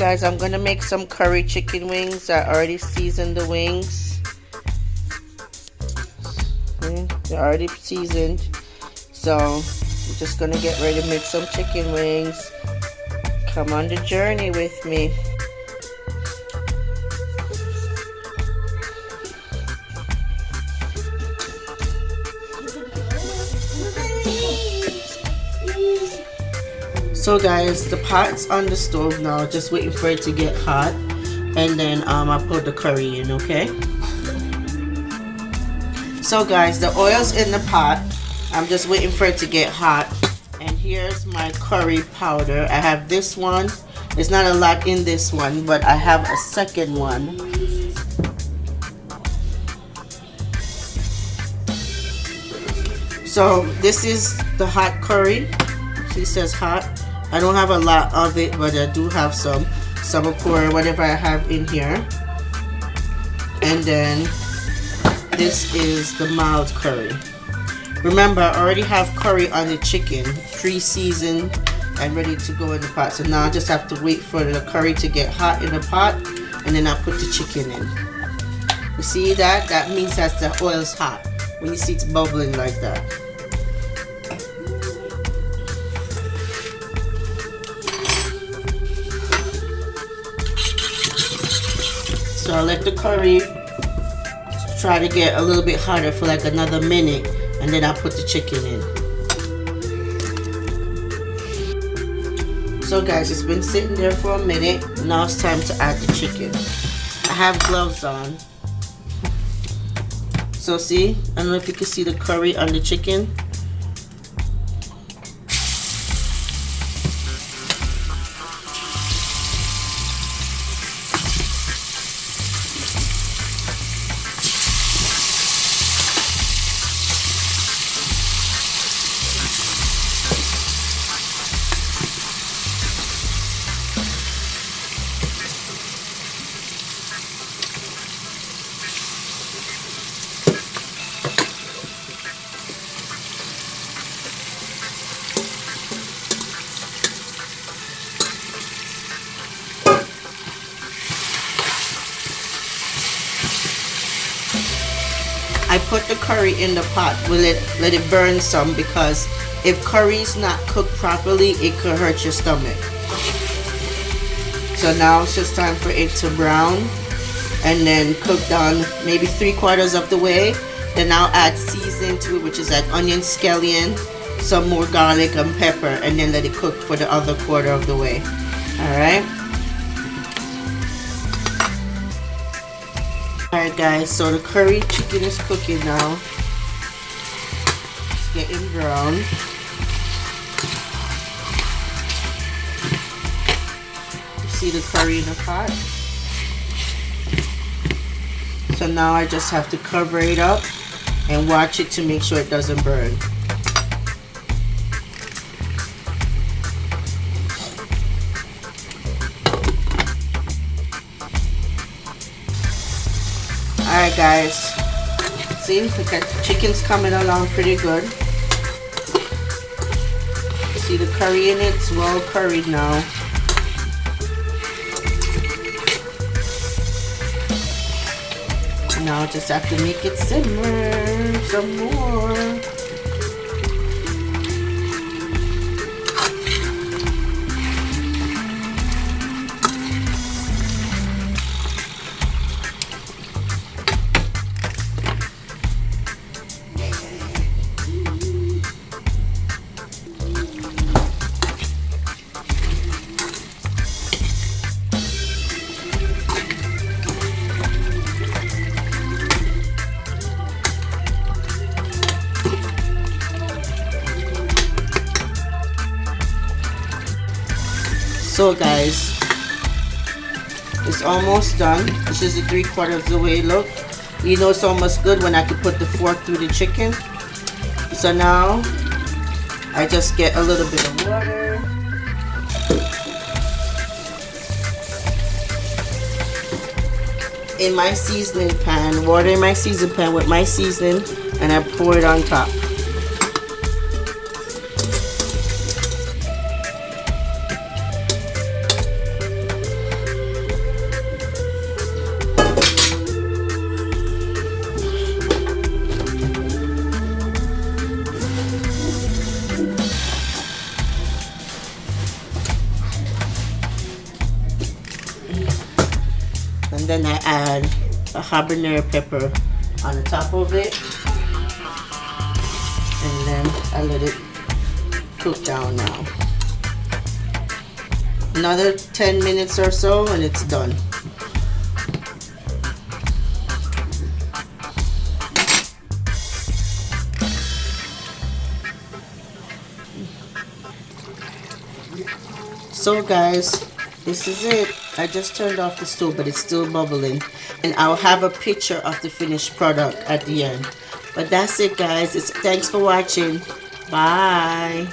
guys, I'm gonna make some curry chicken wings. I already seasoned the wings. See, they're already seasoned. So I'm just gonna get ready to make some chicken wings. Come on the journey with me. So guys, the pot's on the stove now, just waiting for it to get hot, and then I put the curry in, okay? So guys, the oil's in the pot. I'm just waiting for it to get hot, and here's my curry powder. I have this one. There's not a lot in this one, but I have a second one. So this is the hot curry. See, it says hot. I don't have a lot of it, but I do have some. So I'm gonna pour whatever I have in here. And then this is the mild curry. Remember, I already have curry on the chicken, pre-seasoned and ready to go in the pot. So now I just have to wait for the curry to get hot in the pot, and then I put the chicken in. You see that? That means that the oil's hot. When you see it's bubbling like that. So I'll let the curry try to get a little bit hotter for like another minute, and then I'll put the chicken in. So guys, it's been sitting there for a minute. Now it's time to add the chicken. I have gloves on. So see, I don't know if you can see the curry on the chicken. I put the curry in the pot. We'll let it burn some, because if curry is not cooked properly, it could hurt your stomach. So now it's just time for it to brown and then cook down maybe 3/4 of the way. Then I'll add seasoning to it, which is like onion, scallion, some more garlic and pepper, and then let it cook for the other quarter of the way. Alright? Alright guys, so the curry chicken is cooking now. It's getting brown. You see the curry in the pot? So now I just have to cover it up and watch it to make sure it doesn't burn. Alright guys, see, look at the chicken's coming along pretty good. See the curry in it, it's well curried now. Now I just have to make it simmer some more. So guys, it's almost done. This is the 3/4 of the way. Look, you know it's almost good when I can put the fork through the chicken. So now I just get a little bit of water. In my seasoning pan, water in my seasoning pan with my seasoning, and I pour it on top. habanero pepper on the top of it, and then I let it cook down now. Another 10 minutes or so and it's done. So guys, this is it. I just turned off the stove, but it's still bubbling, and I'll have a picture of the finished product at the end. But that's it guys. Thanks for watching. Bye.